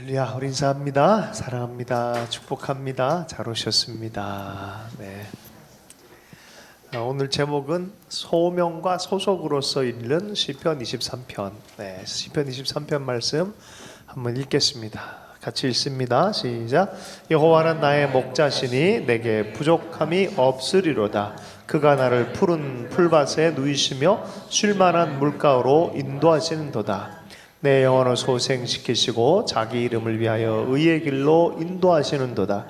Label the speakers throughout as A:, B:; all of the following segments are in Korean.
A: 할렐루야, 우리 인사합니다. 사랑합니다. 축복합니다. 잘 오셨습니다. 네. 오늘 제목은 소명과 소속으로서 읽는 시편 23편. 네, 시편 23편 말씀 한번 읽겠습니다. 같이 읽습니다. 시작. 여호와는 나의 목자시니 내게 부족함이 없으리로다. 그가 나를 푸른 풀밭에 누이시며 쉴만한 물가로 인도하시는도다. 내 영혼을 소생시키시고 자기 이름을 위하여 의의 길로 인도하시는도다.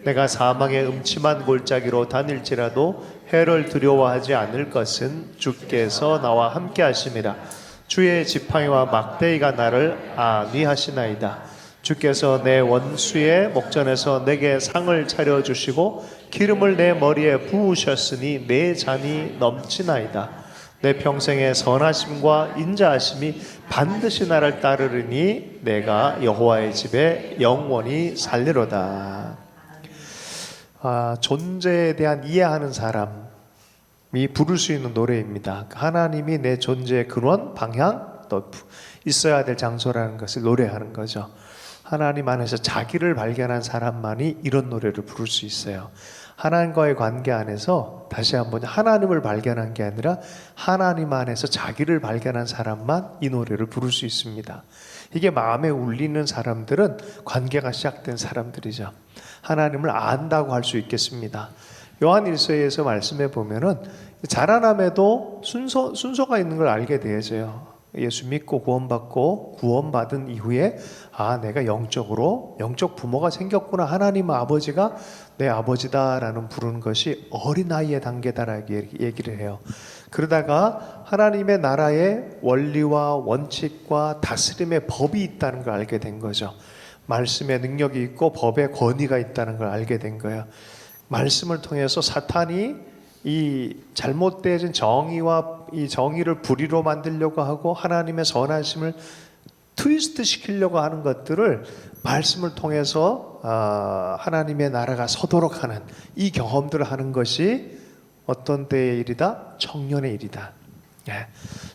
A: 내가 사망의 음침한 골짜기로 다닐지라도 해를 두려워하지 않을 것은 주께서 나와 함께 하심이라. 주의 지팡이와 막대기가 나를 안위하시나이다. 주께서 내 원수의 목전에서 내게 상을 차려주시고 기름을 내 머리에 부으셨으니 내 잔이 넘치나이다. 내 평생의 선하심과 인자하심이 반드시 나를 따르리니 내가 여호와의 집에 영원히 살리로다. 존재에 대한 이해하는 사람이 부를 수 있는 노래입니다. 하나님이 내 존재의 근원, 방향, 또 있어야 될 장소라는 것을 노래하는 거죠. 하나님 안에서 자기를 발견한 사람만이 이런 노래를 부를 수 있어요. 하나님과의 관계 안에서 다시 한번 하나님을 발견한 게 아니라 하나님 안에서 자기를 발견한 사람만 이 노래를 부를 수 있습니다. 이게 마음에 울리는 사람들은 관계가 시작된 사람들이죠. 하나님을 안다고 할 수 있겠습니다. 요한일서에서 말씀해 보면은 자라남에도 순서가 있는 걸 알게 되어져요. 예수 믿고 구원받고 구원받은 이후에 내가 영적 부모가 생겼구나. 하나님 아버지가 내 아버지다라는 부르는 것이 어린아이의 단계다라고 얘기를 해요. 그러다가 하나님의 나라의 원리와 원칙과 다스림의 법이 있다는 걸 알게 된 거죠. 말씀의 능력이 있고 법의 권위가 있다는 걸 알게 된 거예요. 말씀을 통해서 사탄이 이 잘못된 정의와 이 정의를 불의로 만들려고 하고 하나님의 선하심을 트위스트 시키려고 하는 것들을 말씀을 통해서 하나님의 나라가 서도록 하는 이 경험들을 하는 것이 어떤 때의 일이다? 청년의 일이다.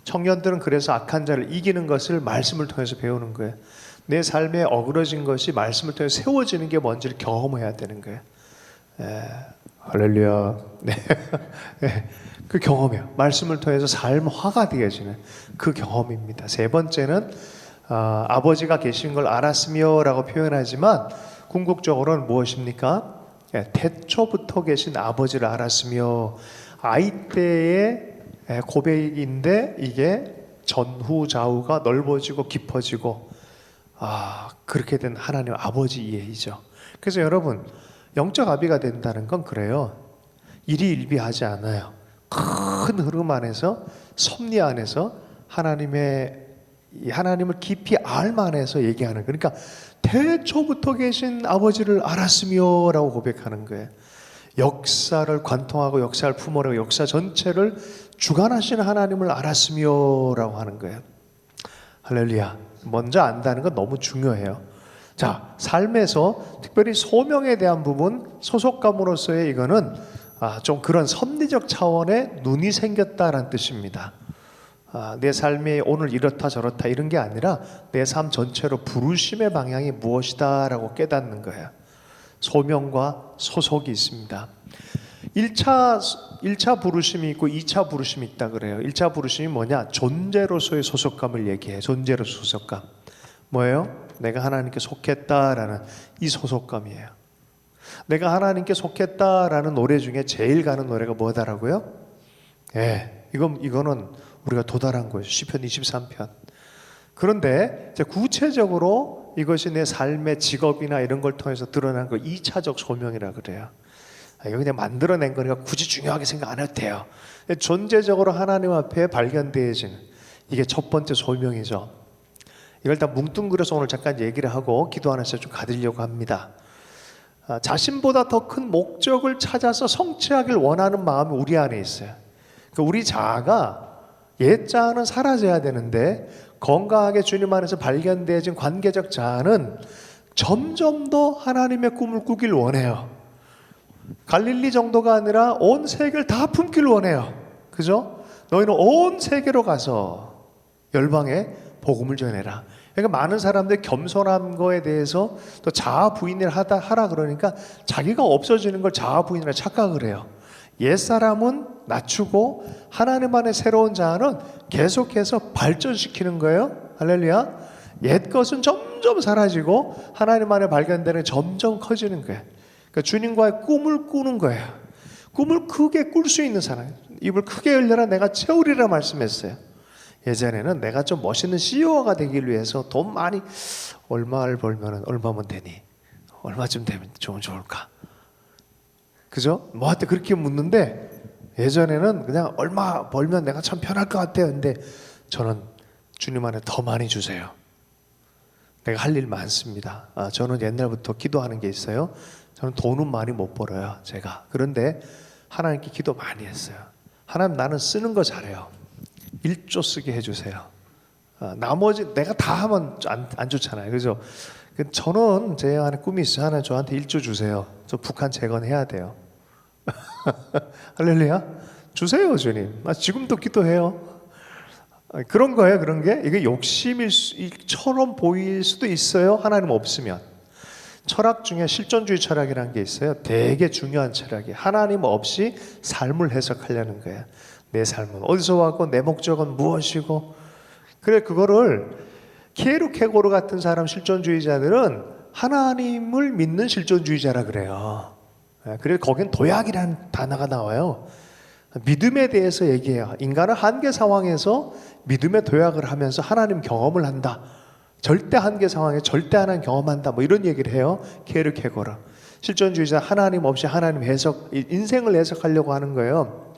A: 청년들은 그래서 악한 자를 이기는 것을 말씀을 통해서 배우는 거예요. 내 삶에 어그러진 것이 말씀을 통해 세워지는 게 뭔지를 경험해야 되는 거예요. 할렐루야. 네. 그 경험이요. 말씀을 통해서 삶 화가 되어지는 그 경험입니다. 세 번째는 아버지가 계신 걸 알았으며 라고 표현하지만 궁극적으로는 무엇입니까? 태초부터 계신 아버지를 알았으며, 아이 때의 고백인데 이게 전후 좌우가 넓어지고 깊어지고 그렇게 된 하나님 아버지 이해이죠. 그래서 여러분, 영적 아비가 된다는 건 그래요. 일희일비하지 않아요. 큰 흐름 안에서, 섭리 안에서 하나님을 깊이 알만해서 얘기하는 거예요. 그러니까 태초부터 계신 아버지를 알았으며 라고 고백하는 거예요. 역사를 관통하고 역사를 품어내고 역사 전체를 주관하시는 하나님을 알았으며 라고 하는 거예요. 할렐루야. 먼저 안다는 건 너무 중요해요. 자, 삶에서 특별히 소명에 대한 부분, 소속감으로서의 이거는 좀 그런 섭리적 차원의 눈이 생겼다라는 뜻입니다. 내 삶이 오늘 이렇다 저렇다 이런 게 아니라 내 삶 전체로 부르심의 방향이 무엇이다라고 깨닫는 거예요. 소명과 소속이 있습니다. 1차 부르심이 있고 2차 부르심이 있다 그래요. 1차 부르심이 뭐냐? 존재로서의 소속감을 얘기해요. 존재로서의 소속감. 뭐예요? 내가 하나님께 속했다라는 이 소속감이에요. 내가 하나님께 속했다라는 노래 중에 제일 가는 노래가 뭐다라고요? 이거는 우리가 도달한 거예요. 시편 23편. 그런데 이제 구체적으로 이것이 내 삶의 직업이나 이런 걸 통해서 드러난 거 2차적 소명이라 그래요. 이거 그냥 만들어낸 거니까 굳이 중요하게 생각 안 해도 돼요. 존재적으로 하나님 앞에 발견되어지는 이게 첫 번째 소명이죠. 이걸 다 뭉뚱그려서 오늘 잠깐 얘기를 하고 기도 안에서 좀 가드리려고 합니다. 자신보다 더 큰 목적을 찾아서 성취하길 원하는 마음이 우리 안에 있어요. 우리 자아가 옛 자아는 사라져야 되는데 건강하게 주님 안에서 발견되어진 관계적 자아는 점점 더 하나님의 꿈을 꾸길 원해요. 갈릴리 정도가 아니라 온 세계를 다 품길 원해요. 그죠? 너희는 온 세계로 가서 열방에 복음을 전해라. 그러니까 많은 사람들이 겸손한 거에 대해서 또 자아 부인을 하라 그러니까 자기가 없어지는 걸 자아 부인이라 착각을 해요. 옛사람은 낮추고 하나님 안의 새로운 자아는 계속해서 발전시키는 거예요. 할렐루야. 옛 것은 점점 사라지고 하나님 안에 발견되는 점점 커지는 거예요. 그러니까 주님과의 꿈을 꾸는 거예요. 꿈을 크게 꿀 수 있는 사람, 입을 크게 열려라 내가 채우리라 말씀했어요. 예전에는 내가 좀 멋있는 CEO가 되기 위해서 돈 많이 얼마를 벌면 얼마면 되니? 얼마쯤 되면 좋을까? 그죠? 뭐한테 그렇게 묻는데 예전에는 그냥 얼마 벌면 내가 참 편할 것 같아요. 근데 저는 주님 안에 더 많이 주세요. 내가 할 일 많습니다. 저는 옛날부터 기도하는 게 있어요. 저는 돈은 많이 못 벌어요. 제가. 그런데 하나님께 기도 많이 했어요. 하나님 나는 쓰는 거 잘해요. 1조 쓰게 해주세요. 나머지 내가 다 하면 안 좋잖아요. 그죠? 저는 제 안에 꿈이 있어요. 하나님 저한테 1조 주세요. 저 북한 재건해야 돼요. 할렐루야. 주세요 주님. 지금도 기도해요. 그런 거예요. 그런 게 이게 욕심일처럼 보일 수도 있어요. 하나님 없으면. 철학 중에 실존주의 철학이라는 게 있어요. 되게 중요한 철학이 하나님 없이 삶을 해석하려는 거예요. 내 삶은 어디서 왔고 내 목적은 무엇이고. 그래 그거를 키에르케고르 같은 사람 실존주의자들은 하나님을 믿는 실존주의자라 그래요. 그래서 거긴 도약이라는 단어가 나와요. 믿음에 대해서 얘기해요. 인간은 한계 상황에서 믿음의 도약을 하면서 하나님 경험을 한다. 절대 한계 상황에 절대 하나님 경험한다. 뭐 이런 얘기를 해요. 키에르케고르. 실존주의자 하나님 없이 하나님 해석, 인생을 해석하려고 하는 거예요.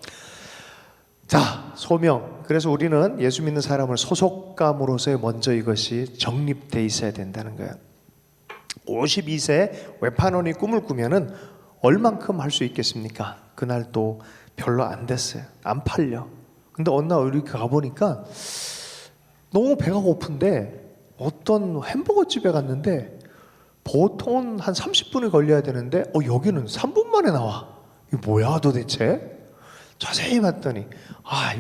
A: 자, 소명. 그래서 우리는 예수 믿는 사람을 소속감으로서 먼저 이것이 정립돼 있어야 된다는 거예요. 52세 외판원이 꿈을 꾸면은 얼만큼 할 수 있겠습니까? 그날 또 별로 안 됐어요. 안 팔려. 근데 어느 날 우리 가보니까 너무 배가 고픈데 어떤 햄버거 집에 갔는데 보통은 한 30분이 걸려야 되는데 여기는 3분 만에 나와. 이게 뭐야 도대체? 자세히 봤더니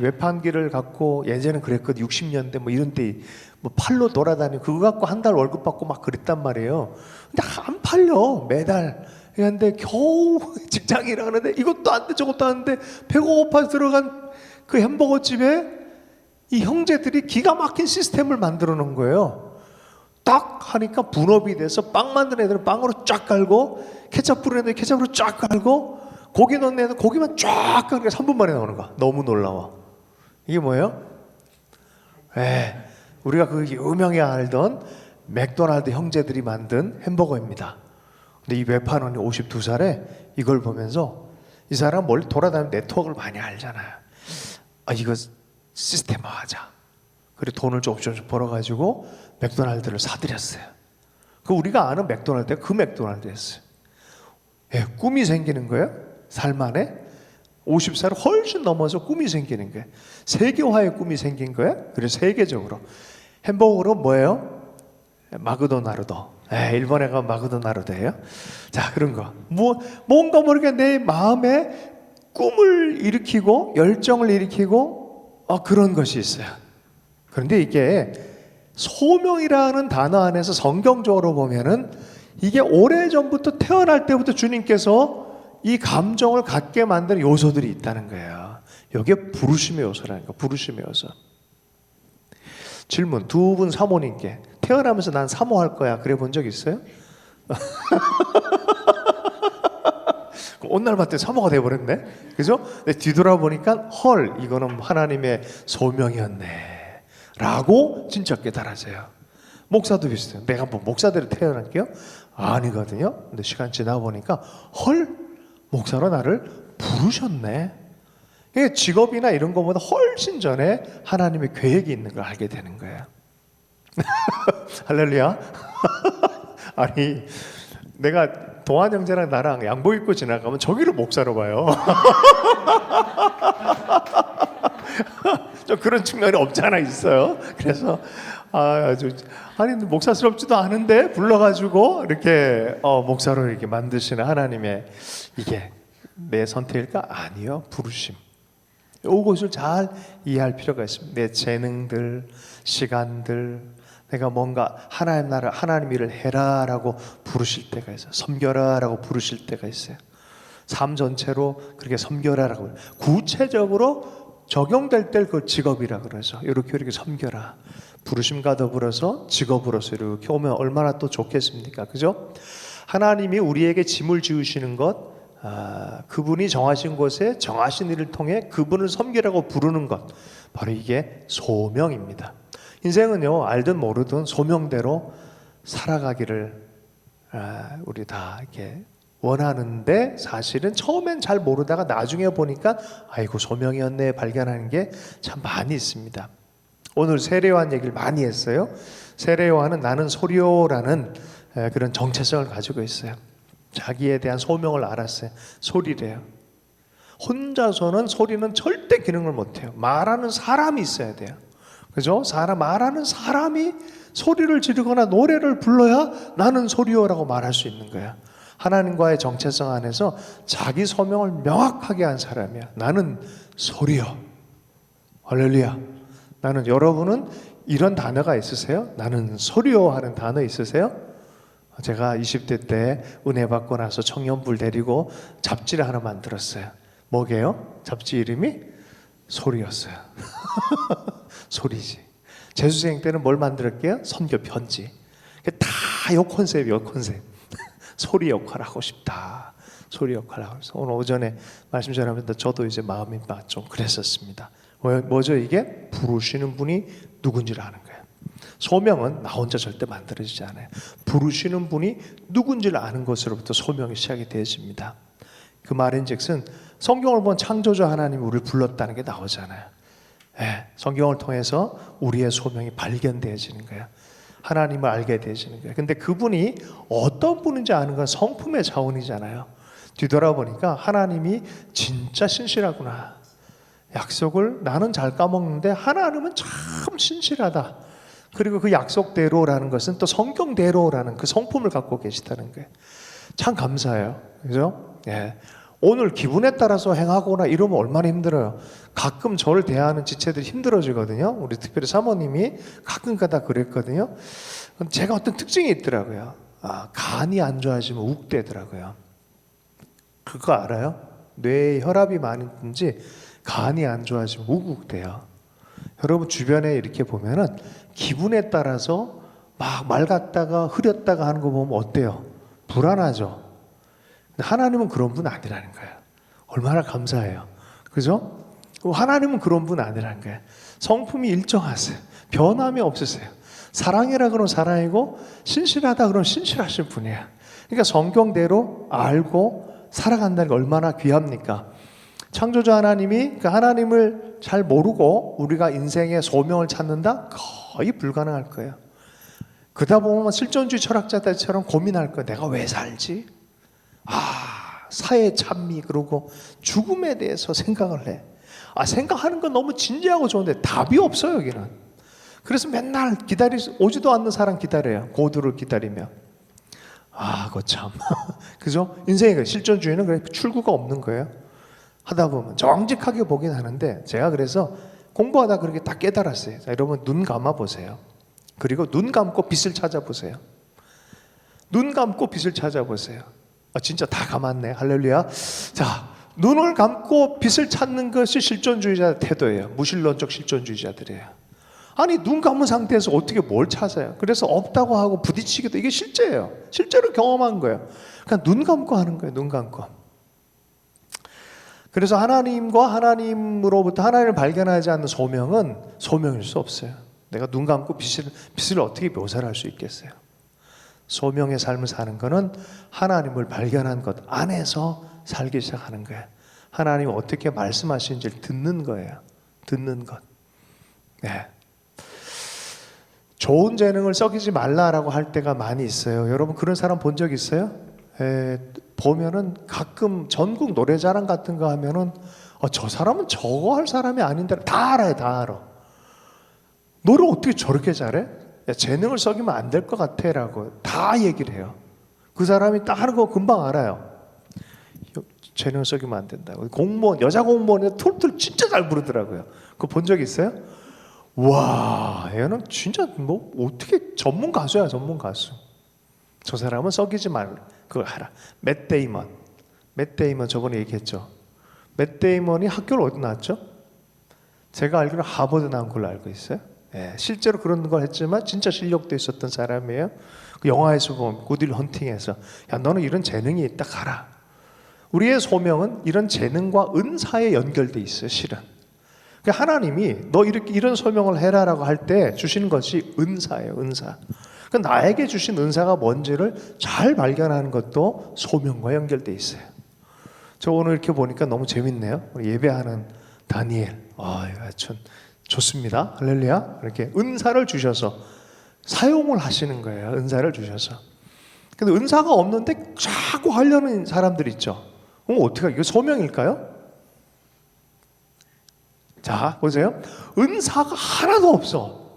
A: 외판기를 갖고 예전엔 그랬거든. 60년대 뭐 이런 때 뭐 팔로 돌아다니고 그거 갖고 한 달 월급 받고 막 그랬단 말이에요. 근데 안 팔려 매달. 그런데 겨우 직장이라 하는데 이것도 안 돼 저것도 안 돼. 배가 고파서 들어간 그 햄버거 집에 이 형제들이 기가 막힌 시스템을 만들어 놓은 거예요. 딱 하니까 분업이 돼서 빵 만드는 애들은 빵으로 쫙 깔고 케첩 뿌리는 애들은 케첩으로 쫙 깔고 고기 넣는 애들은 고기만 쫙 깔고 3분 만에 나오는 거야. 너무 놀라워. 이게 뭐예요? 우리가 그 유명히 알던 맥도날드 형제들이 만든 햄버거입니다. 근데 이 외판원이 52살에 이걸 보면서 이 사람 멀리 돌아다니는 네트워크를 많이 알잖아요. 이거 시스템화하자. 그리고 돈을 조금씩 벌어가지고 맥도날드를 사들였어요. 그 우리가 아는 맥도날드가 그 맥도날드였어요. 꿈이 생기는 거예요. 삶 안에 50살을 훨씬 넘어서 꿈이 생기는 거예요. 세계화의 꿈이 생긴 거예요. 그래서 세계적으로 햄버거로 뭐예요? 마크도나르도. 일본에 가면 마크도나르도예요. 자, 그런 거. 뭔가 모르게 내 마음에 꿈을 일으키고 열정을 일으키고 그런 것이 있어요. 그런데 이게 소명이라는 단어 안에서 성경적으로 보면은 이게 오래전부터 태어날 때부터 주님께서 이 감정을 갖게 만드는 요소들이 있다는 거예요. 이게 부르심의 요소라니까. 부르심의 요소. 질문. 두 분 사모님께 태어나면서 난 사모할 거야 그래 본 적 있어요? 오늘 봤더니 사모가 돼버렸네. 그죠? 뒤돌아보니까 헐 이거는 하나님의 소명이었네 라고 진짜 깨달아져요. 목사도 비슷해요. 내가 뭐 목사대로 태어날게요? 아니거든요. 근데 시간 지나 보니까 헐 목사로 나를 부르셨네. 이게 직업이나 이런 것보다 훨씬 전에 하나님의 계획이 있는 걸 알게 되는 거예요. 할렐루야. 아니 내가 동안 형제랑 나랑 양복 입고 지나가면 저기를 목사로 봐요. 좀 그런 측면이 없지 않아 있어요. 그래서 아니 목사스럽지도 않은데 불러가지고 이렇게 목사로 이렇게 만드시는 하나님의 이게 내 선택일까? 아니요, 부르심. 이것을 잘 이해할 필요가 있습니다. 내 재능들, 시간들, 내가 뭔가 하나님 나라, 하나님 일을 해라라고 부르실 때가 있어요. 섬겨라라고 부르실 때가 있어요. 삶 전체로 그렇게 섬겨라라고 구체적으로 적용될 때 그 직업이라 그러죠. 이렇게 섬겨라. 부르심과 더불어서 직업으로서 이렇게 오면 얼마나 또 좋겠습니까? 그죠? 하나님이 우리에게 짐을 지우시는 것, 그분이 정하신 곳에 정하신 일을 통해 그분을 섬기라고 부르는 것, 바로 이게 소명입니다. 인생은요, 알든 모르든 소명대로 살아가기를 우리 다 이렇게 원하는데, 사실은 처음엔 잘 모르다가 나중에 보니까 아이고 소명이었네 발견하는 게 참 많이 있습니다. 오늘 세례요한 얘기를 많이 했어요. 세례요한은 나는 소리요라는 그런 정체성을 가지고 있어요. 자기에 대한 소명을 알았어요. 소리래요. 혼자서는 소리는 절대 기능을 못해요. 말하는 사람이 있어야 돼요. 그죠? 말하는 사람이 소리를 지르거나 노래를 불러야 나는 소리요라고 말할 수 있는 거야. 하나님과의 정체성 안에서 자기 소명을 명확하게 한 사람이야. 나는 소리요. 할렐루야. 여러분은 이런 단어가 있으세요? 나는 소리요 하는 단어 있으세요? 제가 20대 때 은혜 받고 나서 청년부를 데리고 잡지를 하나 만들었어요. 뭐게요? 잡지 이름이 소리였어요. 소리지. 재수생 때는 뭘 만들었게요? 선교 편지. 다 요 컨셉이요, 컨셉. 소리 역할 하고 싶다. 소리 역할 하고 싶다. 오늘 오전에 말씀 전하면서 저도 이제 마음이 좀 그랬었습니다. 뭐죠 이게? 부르시는 분이 누군지를 아는 거예요. 소명은 나 혼자 절대 만들어지지 않아요. 부르시는 분이 누군지를 아는 것으로부터 소명이 시작이 되어집니다. 그 말인즉슨 성경을 보면 창조주 하나님이 우리를 불렀다는 게 나오잖아요. 성경을 통해서 우리의 소명이 발견되어지는 거예요. 하나님을 알게 되어지는 거예요. 근데 그분이 어떤 분인지 아는 건 성품의 자원이잖아요. 뒤돌아보니까 하나님이 진짜 신실하구나. 약속을 나는 잘 까먹는데 하나님은 참 신실하다. 그리고 그 약속대로라는 것은 또 성경대로라는 그 성품을 갖고 계시다는 거예요. 참 감사해요. 그죠? 오늘 기분에 따라서 행하거나 이러면 얼마나 힘들어요. 가끔 저를 대하는 지체들이 힘들어지거든요. 우리 특별히 사모님이 가끔가다 그랬거든요. 제가 어떤 특징이 있더라고요. 간이 안 좋아지면 욱대더라고요. 그거 알아요? 뇌에 혈압이 많은지 간이 안 좋아지면 욱욱대요. 여러분 주변에 이렇게 보면은 기분에 따라서 막 맑았다가 흐렸다가 하는 거 보면 어때요? 불안하죠? 하나님은 그런 분 아니라는 거예요. 얼마나 감사해요. 그죠? 하나님은 그런 분 아니라는 거예요. 성품이 일정하세요. 변함이 없으세요. 사랑이라 그러면 사랑이고 신실하다 그러면 신실하신 분이에요. 그러니까 성경대로 알고 살아간다는 게 얼마나 귀합니까? 창조주 하나님이 그 하나님을 잘 모르고 우리가 인생의 소명을 찾는다? 거의 불가능할 거예요. 그러다 보면 실존주의 철학자들처럼 고민할 거예요. 내가 왜 살지? 사회 참미 그러고 죽음에 대해서 생각을 해. 생각하는 건 너무 진지하고 좋은데 답이 없어요 여기는. 그래서 맨날 오지도 않는 사람 기다려요. 고도를 기다리며. 그거 참 그죠? 인생의 실존주의는 그래 출구가 없는 거예요. 하다 보면 정직하게 보긴 하는데, 제가 그래서 공부하다 그렇게 딱 깨달았어요. 자, 여러분 눈 감아 보세요. 그리고 눈 감고 빛을 찾아보세요. 눈 감고 빛을 찾아보세요. 진짜 다 감았네. 할렐루야. 자, 눈을 감고 빛을 찾는 것이 실존주의자 태도예요. 무신론적 실존주의자들이에요. 눈 감은 상태에서 어떻게 뭘 찾아요? 그래서 없다고 하고 부딪히기도, 이게 실제예요. 실제로 경험한 거예요. 그냥 눈 감고 하는 거예요. 눈 감고. 그래서 하나님과 하나님으로부터 하나님을 발견하지 않는 소명은 소명일 수 없어요. 내가 눈 감고 빛을 어떻게 묘사를 할 수 있겠어요? 소명의 삶을 사는 것은 하나님을 발견한 것 안에서 살기 시작하는 거예요. 하나님이 어떻게 말씀하시는지를 듣는 거예요. 듣는 것. 좋은 재능을 썩이지 말라라고 할 때가 많이 있어요. 여러분 그런 사람 본 적 있어요? 보면은 가끔 전국 노래자랑 같은 거 하면은 저 사람은 저거 할 사람이 아닌데 다 알아요. 다 알아. 노래 어떻게 저렇게 잘해? 재능을 썩이면 안 될 것 같아 라고 다 얘기를 해요. 그 사람이 딱 하는 거 금방 알아요. 재능을 썩이면 안 된다고. 공무원, 여자 공무원이 툴툴 진짜 잘 부르더라고요. 그거 본 적 있어요? 와, 얘는 진짜 뭐 어떻게 전문 가수야, 전문 가수. 저 사람은 썩이지 말, 그걸 하라. 맷 데이먼. 맷 데이먼 저번에 얘기했죠. 맷 데이먼이 학교를 어디 나왔죠? 제가 알기로 하버드 나온 걸로 알고 있어요. 예, 실제로 그런 걸 했지만 진짜 실력도 있었던 사람이에요. 그 영화에서 보면 고딜 헌팅에서 야 너는 이런 재능이 있다 가라. 우리의 소명은 이런 재능과 은사에 연결돼 있어요. 실은 그러니까 하나님이 너 이렇게 이런 소명을 해라라고 할 때 주시는 것이 은사예요. 은사. 그러니까 나에게 주신 은사가 뭔지를 잘 발견하는 것도 소명과 연결돼 있어요. 저 오늘 이렇게 보니까 너무 재밌네요. 우리 예배하는 다니엘. 참 좋습니다. 할렐루야. 이렇게 은사를 주셔서 사용을 하시는 거예요. 은사를 주셔서. 근데 은사가 없는데 자꾸 하려는 사람들 있죠. 어떻게 이거 소명일까요? 자, 보세요. 은사가 하나도 없어.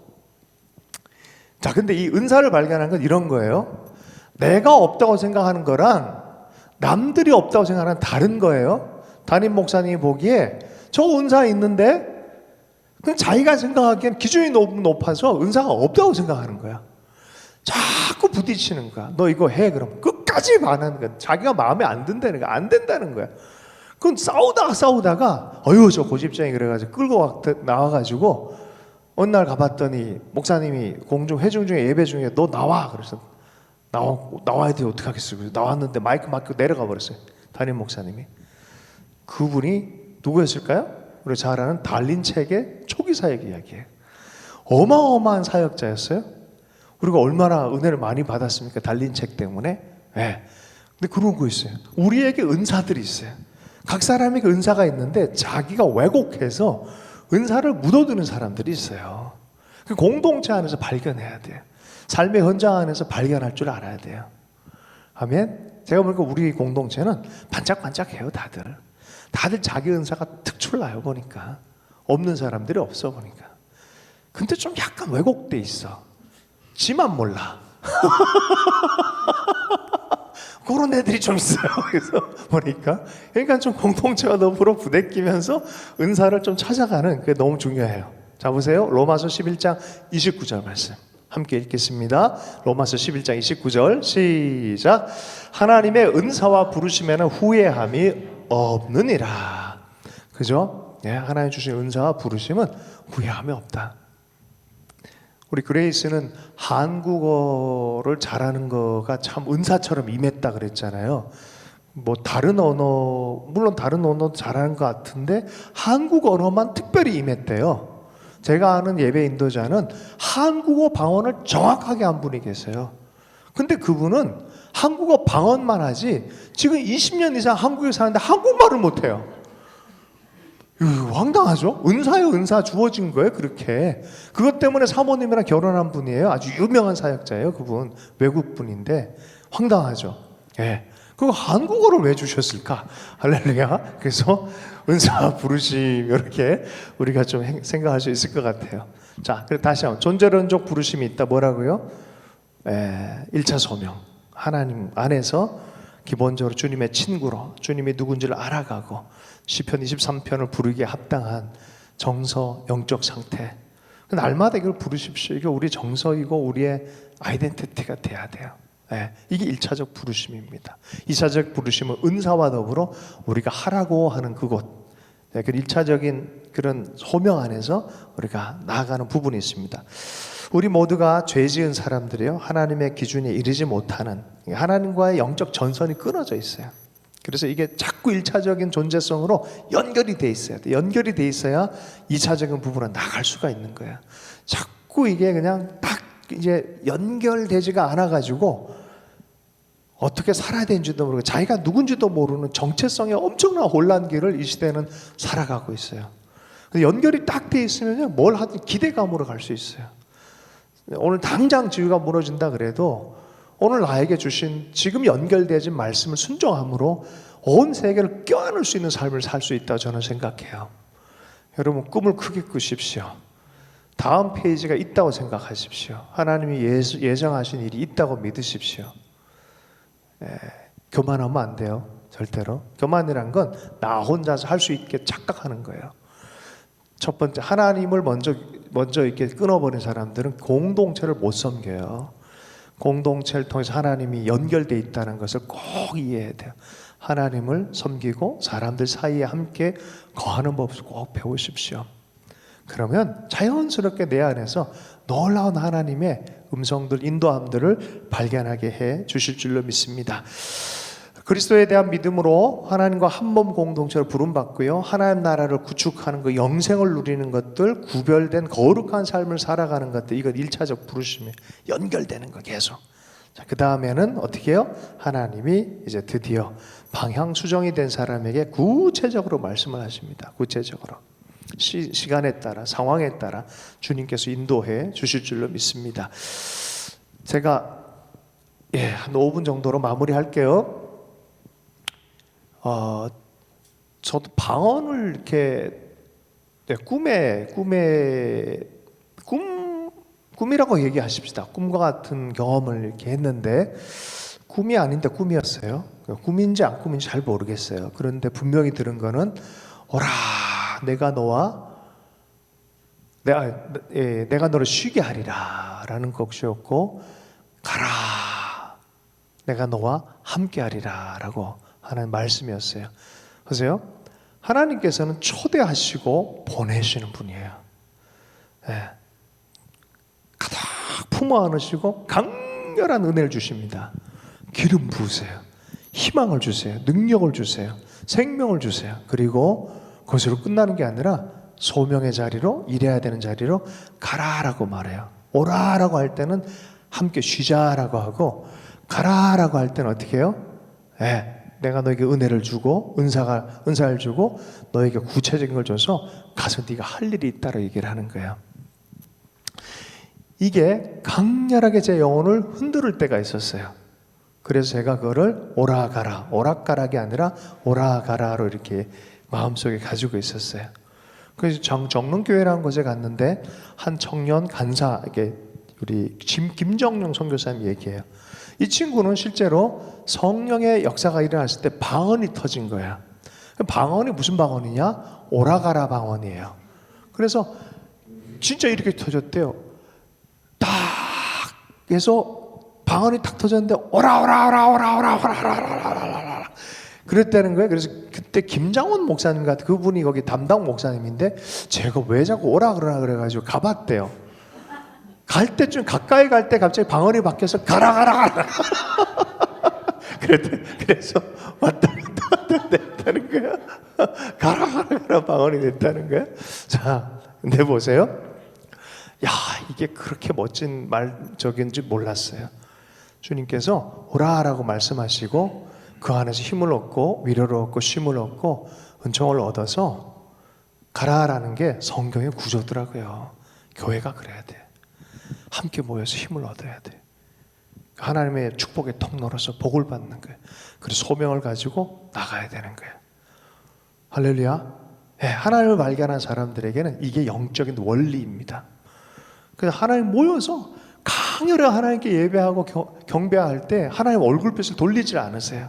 A: 자, 근데 이 은사를 발견한 건 이런 거예요. 내가 없다고 생각하는 거랑 남들이 없다고 생각하는 다른 거예요. 담임 목사님이 보기에 저 은사 있는데 그냥 자기가 생각하기엔 기준이 너무 높아서 은사가 없다고 생각하는 거야. 자꾸 부딪히는 거야. 너 이거 해 그럼 끝까지 반하는 거야. 자기가 마음에 안 든다는 거야. 안 된다는 거야. 그건 싸우다가 저 고집쟁이 그래가지고 끌고 나와가지고 어느 날 가봤더니 목사님이 공중 회중 중에 예배 중에 너 나와 그래서 나와야 돼 어떻게 하겠어요. 그래서 나왔는데 마이크 맡고 내려가 버렸어요. 담임 목사님이. 그분이 누구였을까요? 우리 잘 아는 달린 책의 초기 사역 이야기예요. 어마어마한 사역자였어요. 우리가 얼마나 은혜를 많이 받았습니까? 달린 책 때문에. 네. 근데 그런 거 있어요. 우리에게 은사들이 있어요. 각 사람에게 은사가 있는데 자기가 왜곡해서 은사를 묻어두는 사람들이 있어요. 그 공동체 안에서 발견해야 돼요. 삶의 현장 안에서 발견할 줄 알아야 돼요. 아멘. 제가 보니까 우리 공동체는 반짝반짝해요. 다들 자기 은사가 특출나요. 보니까 없는 사람들이 없어 보니까. 근데 좀 약간 왜곡돼 있어. 지만 몰라. 그런 애들이 좀 있어요. 그래서 보니까 그러니까 좀 공동체와 더불어 부대끼면서 은사를 좀 찾아가는 그게 너무 중요해요. 자 보세요. 로마서 11장 29절 말씀 함께 읽겠습니다. 로마서 11장 29절 시작. 하나님의 은사와 부르심에는 후회함이 없느니라. 그죠? 예, 하나님 주신 은사와 부르심은 후회함이 없다. 우리 그레이스는 한국어를 잘하는 거가 참 은사처럼 임했다 그랬잖아요. 뭐 다른 언어, 물론 다른 언어도 잘하는 것 같은데 한국 언어만 특별히 임했대요. 제가 아는 예배 인도자는 한국어 방언을 정확하게 한 분이 계세요. 근데 그분은 한국어 방언만 하지 지금 20년 이상 한국에 사는데 한국말을 못해요. 황당하죠? 은사요, 은사 주어진 거예요, 그렇게. 그것 때문에 사모님이랑 결혼한 분이에요. 아주 유명한 사역자예요, 그분. 외국 분인데. 황당하죠? 예. 그 한국어를 왜 주셨을까? 할렐루야. 그래서 은사 부르심, 이렇게 우리가 좀 생각할 수 있을 것 같아요. 자, 그럼 다시 한번. 존재론적 부르심이 있다. 뭐라고요? 1차 소명. 하나님 안에서 기본적으로 주님의 친구로 주님이 누군지를 알아가고 시편 23편을 부르기에 합당한 정서, 영적 상태. 날마다 이걸 부르십시오. 이게 우리 정서이고 우리의 아이덴티티가 돼야 돼요. 네, 이게 1차적 부르심입니다. 2차적 부르심은 은사와 더불어 우리가 하라고 하는 그곳. 네, 그 1차적인 그런 소명 안에서 우리가 나아가는 부분이 있습니다. 우리 모두가 죄 지은 사람들이요. 하나님의 기준에 이르지 못하는 하나님과의 영적 전선이 끊어져 있어요. 그래서 이게 자꾸 1차적인 존재성으로 연결이 돼 있어야 돼. 연결이 돼 있어야 2차적인 부분은 나갈 수가 있는 거야. 자꾸 이게 그냥 딱 이제 연결되지가 않아가지고 어떻게 살아야 되는지도 모르고 자기가 누군지도 모르는 정체성의 엄청난 혼란기를 이 시대는 살아가고 있어요. 근데 연결이 딱 돼 있으면 뭘 하든 기대감으로 갈 수 있어요. 오늘 당장 지구가 무너진다 그래도 오늘 나에게 주신 지금 연결되어진 말씀을 순종함으로 온 세계를 껴안을 수 있는 삶을 살 수 있다고 저는 생각해요. 여러분 꿈을 크게 꾸십시오. 다음 페이지가 있다고 생각하십시오. 하나님이 예정하신 일이 있다고 믿으십시오. 교만하면 안 돼요. 절대로. 교만이란 건 나 혼자서 할 수 있게 착각하는 거예요. 첫 번째, 하나님을 먼저 이렇게 끊어버린 사람들은 공동체를 못 섬겨요. 공동체를 통해서 하나님이 연결되어 있다는 것을 꼭 이해해야 돼요. 하나님을 섬기고 사람들 사이에 함께 거하는 법을 꼭 배우십시오. 그러면 자연스럽게 내 안에서 놀라운 하나님의 음성들, 인도함들을 발견하게 해 주실 줄로 믿습니다. 그리스도에 대한 믿음으로 하나님과 한몸 공동체로 부름받고요, 하나님 나라를 구축하는 그 영생을 누리는 것들, 구별된 거룩한 삶을 살아가는 것들, 이건 1차적 부르심에 연결되는 거 계속. 자, 그 다음에는 어떻게 해요? 하나님이 이제 드디어 방향 수정이 된 사람에게 구체적으로 말씀을 하십니다. 구체적으로 시간에 따라, 상황에 따라 주님께서 인도해 주실 줄로 믿습니다. 제가 한 5분 정도로 마무리할게요. 저도 방언을 이렇게 꿈이라고 얘기하십시다. 꿈과 같은 경험을 이렇게 했는데 꿈이 아닌데 꿈이었어요. 꿈인지 안 꿈인지 잘 모르겠어요. 그런데 분명히 들은 거는 오라, 내가 너를 쉬게 하리라 라는 것이었고, 가라, 내가 너와 함께 하리라 라고 하는 말씀이었어요. 보세요, 하나님께서는 초대하시고 보내시는 분이에요. 가득 품어 안으시고 강렬한 은혜를 주십니다. 기름 부으세요. 희망을 주세요. 능력을 주세요. 생명을 주세요. 그리고 그것으로 끝나는 게 아니라 소명의 자리로, 일해야 되는 자리로 가라라고 말해요. 오라라고 할 때는 함께 쉬자라고 하고, 가라라고 할 때는 어떻게 해요? 내가 너에게 은혜를 주고 은사를 주고 너에게 구체적인 걸 줘서 가서 네가 할 일이 있다고 얘기를 하는 거예요. 이게 강렬하게 제 영혼을 흔들 때가 있었어요. 그래서 제가 그거를 오라가라, 오락가락이 아니라 오라가라로 이렇게 마음속에 가지고 있었어요. 그래서 정릉교회라는 곳에 갔는데 한 청년 간사, 이게 우리 김정룡 선교사님 얘기해요. 이 친구는 실제로 성령의 역사가 일어났을 때 방언이 터진 거야. 방언이 무슨 방언이냐? 오라가라 방언이에요. 그래서 진짜 이렇게 터졌대요. 딱 해서 방언이 탁 터졌는데 오라 그랬다는 거예요. 그래서 그때 김장원 목사님 같은 그분이 거기 담당 목사님인데 제가 왜 자꾸 오라 그러나 그래가지고 가봤대요. 갈 때쯤 가까이 갈 때 갑자기 방언이 바뀌어서 가라 그래서 왔다 됐다는 거야. 가라 방언이 됐다는 거야. 자, 근데 보세요. 야, 이게 그렇게 멋진 말적인지 몰랐어요. 주님께서 오라라고 말씀하시고 그 안에서 힘을 얻고 위로를 얻고 쉼을 얻고 은총을 얻어서 가라라는 게 성경의 구조더라고요. 교회가 그래야 돼. 함께 모여서 힘을 얻어야 돼. 하나님의 축복의 통로로서 복을 받는 거예요. 그래서 소명을 가지고 나가야 되는 거예요. 할렐루야. 하나님을 발견한 사람들에게는 이게 영적인 원리입니다. 그래서 하나님 모여서 강렬하게 하나님께 예배하고 경배할 때 하나님 얼굴빛을 돌리지 않으세요.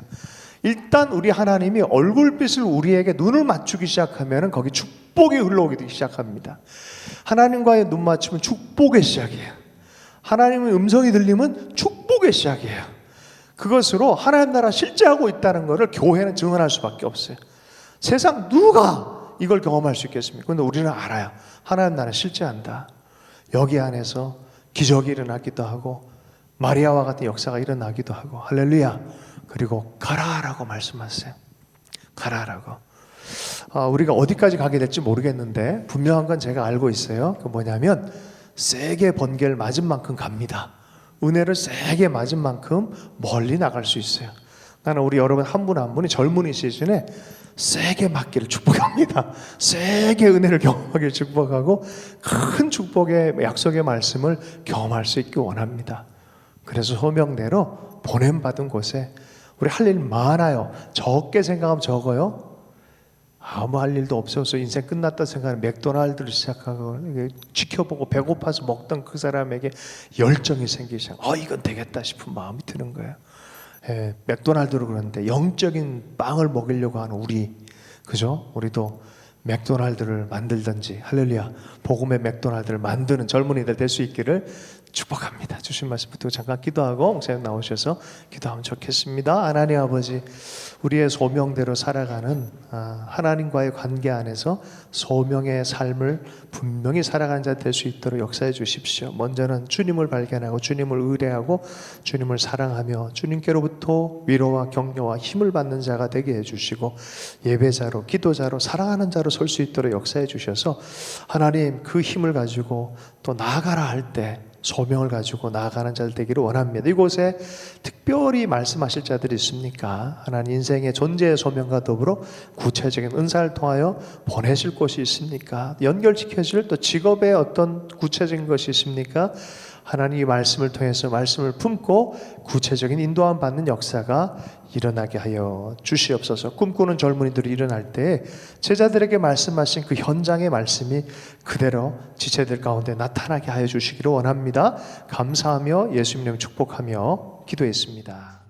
A: 일단 우리 하나님이 얼굴빛을 우리에게 눈을 맞추기 시작하면 거기 축복이 흘러오기 시작합니다. 하나님과의 눈 맞춤은 축복의 시작이에요. 하나님의 음성이 들리면 축복의 시작이에요. 그것으로 하나님 나라 실제하고 있다는 것을 교회는 증언할 수밖에 없어요. 세상 누가 이걸 경험할 수 있겠습니까? 그런데 우리는 알아요. 하나님 나라 실제한다. 여기 안에서 기적이 일어나기도 하고 마리아와 같은 역사가 일어나기도 하고 할렐루야. 그리고 가라라고 말씀하세요. 가라라고. 우리가 어디까지 가게 될지 모르겠는데 분명한 건 제가 알고 있어요. 그 뭐냐면 세게 번개를 맞은 만큼 갑니다. 은혜를 세게 맞은 만큼 멀리 나갈 수 있어요. 나는 우리 여러분 한 분 한 분이 젊은이 시즌에 세게 맞기를 축복합니다. 세게 은혜를 경험하기를 축복하고 큰 축복의 약속의 말씀을 경험할 수 있기 원합니다. 그래서 소명대로 보냄받은 곳에 우리 할 일 많아요. 적게 생각하면 적어요. 아무 할 일도 없어서 인생 끝났다 생각하는 맥도날드를 시작하고 지켜보고 배고파서 먹던 그 사람에게 열정이 생기기 시작. 이건 되겠다 싶은 마음이 드는 거예요. 맥도날드로 그러는데 영적인 빵을 먹이려고 하는 우리, 그죠? 우리도 맥도날드를 만들든지, 할렐루야, 복음의 맥도날드를 만드는 젊은이들 될 수 있기를 축복합니다. 주신 말씀 붙들고 잠깐 기도하고 목사님 나오셔서 기도하면 좋겠습니다. 하나님 아버지, 우리의 소명대로 살아가는 하나님과의 관계 안에서 소명의 삶을 분명히 살아가는 자 될 수 있도록 역사해 주십시오. 먼저는 주님을 발견하고 주님을 의뢰하고 주님을 사랑하며 주님께로부터 위로와 격려와 힘을 받는 자가 되게 해주시고, 예배자로, 기도자로, 사랑하는 자로 설 수 있도록 역사해 주셔서 하나님 그 힘을 가지고 또 나아가라 할 때 소명을 가지고 나아가는 자들 되기를 원합니다. 이곳에 특별히 말씀하실 자들이 있습니까? 하나님 인생의 존재의 소명과 더불어 구체적인 은사를 통하여 보내실 곳이 있습니까? 연결시켜질 또 직업의 어떤 구체적인 것이 있습니까? 하나님의 말씀을 통해서 말씀을 품고 구체적인 인도함 받는 역사가 일어나게 하여 주시옵소서. 꿈꾸는 젊은이들이 일어날 때 제자들에게 말씀하신 그 현장의 말씀이 그대로 지체들 가운데 나타나게 하여 주시기를 원합니다. 감사하며 예수님 이름 축복하며 기도했습니다.